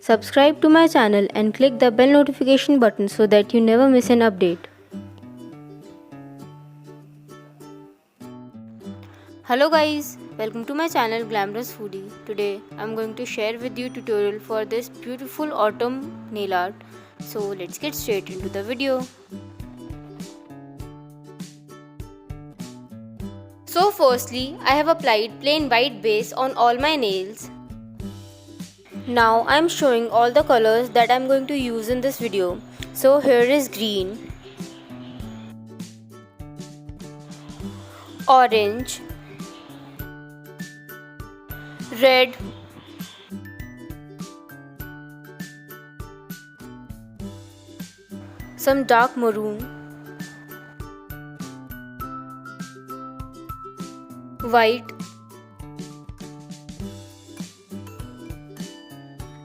Subscribe to my channel and click the bell notification button so that you never miss an update. Hello guys, welcome to my channel Glamorous Foodie. Today I'm going to share with you tutorial for this beautiful autumn nail art. So let's get straight into the video. So firstly, I have applied plain white base on all my nails. Now I'm showing all the colors that I'm going to use in this video. So here is green, orange, red, some dark maroon, white,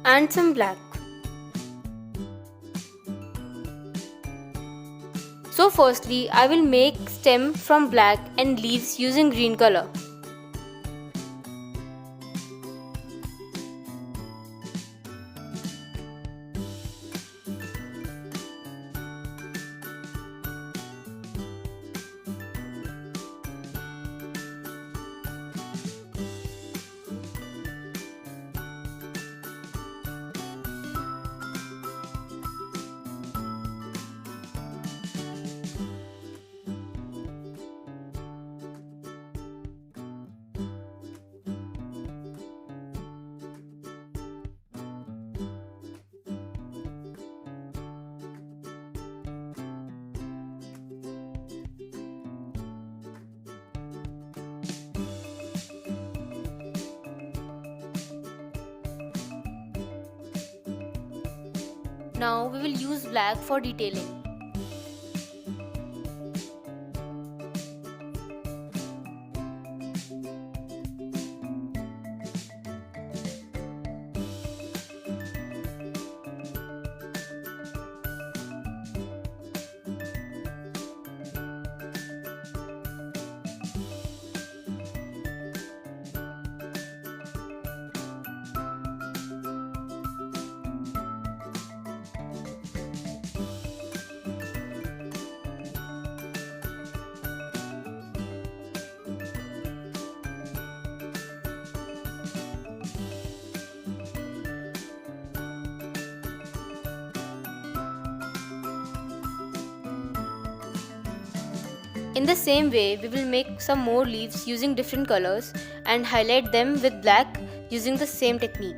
and some black. So firstly, I will make stem from black and leaves using green color. Now we will use black for detailing. In the same way, we will make some more leaves using different colors and highlight them with black using the same technique.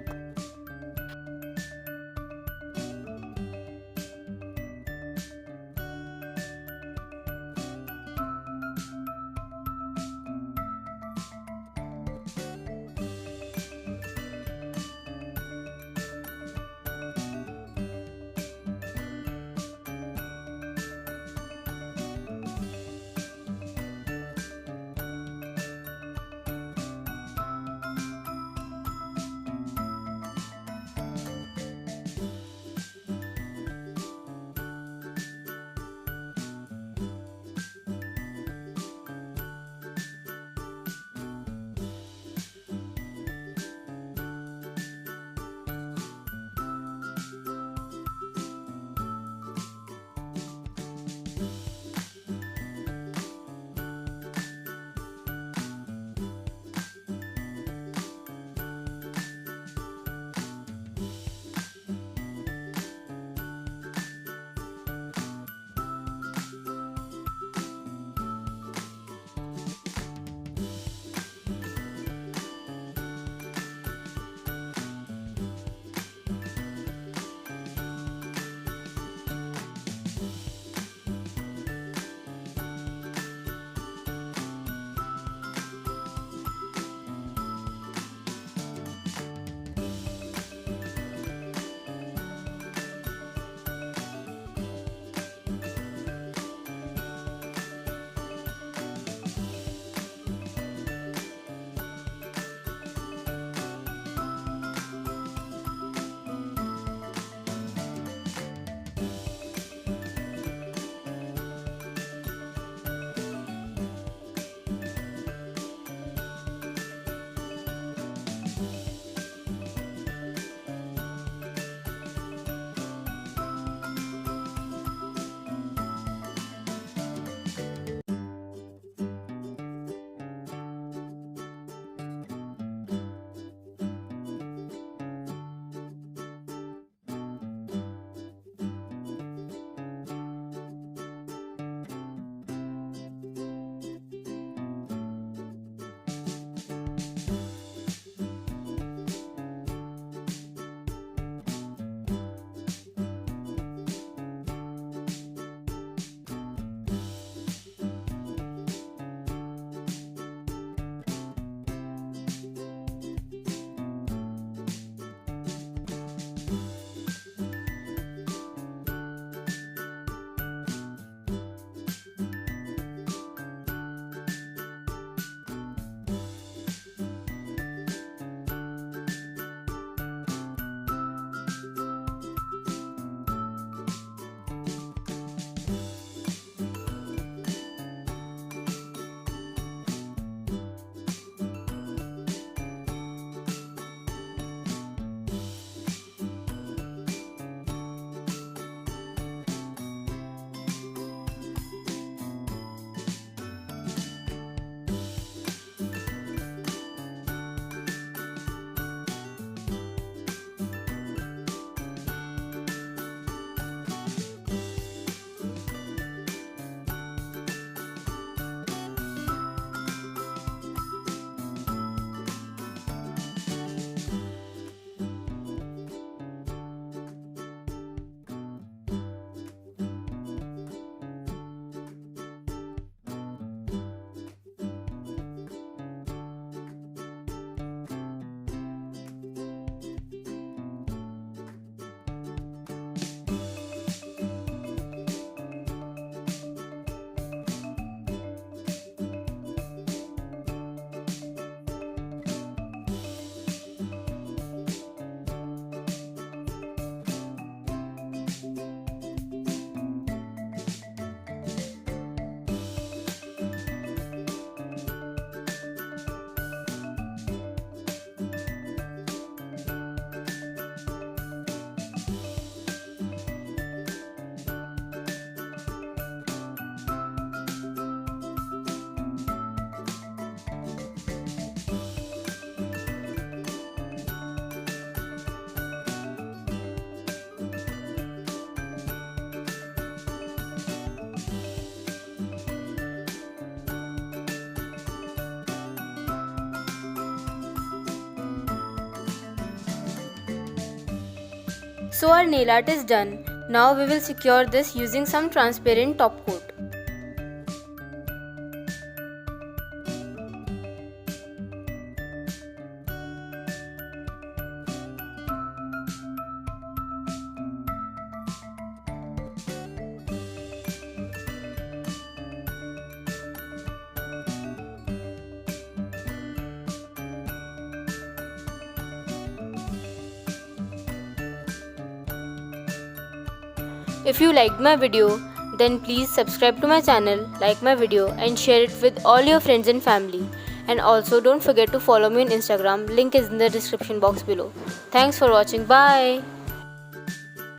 So our nail art is done. Now we will secure this using some transparent top coat. If you liked my video, then please subscribe to my channel, like my video and share it with all your friends and family. And also don't forget to follow me on Instagram, link is in the description box below. Thanks for watching, bye.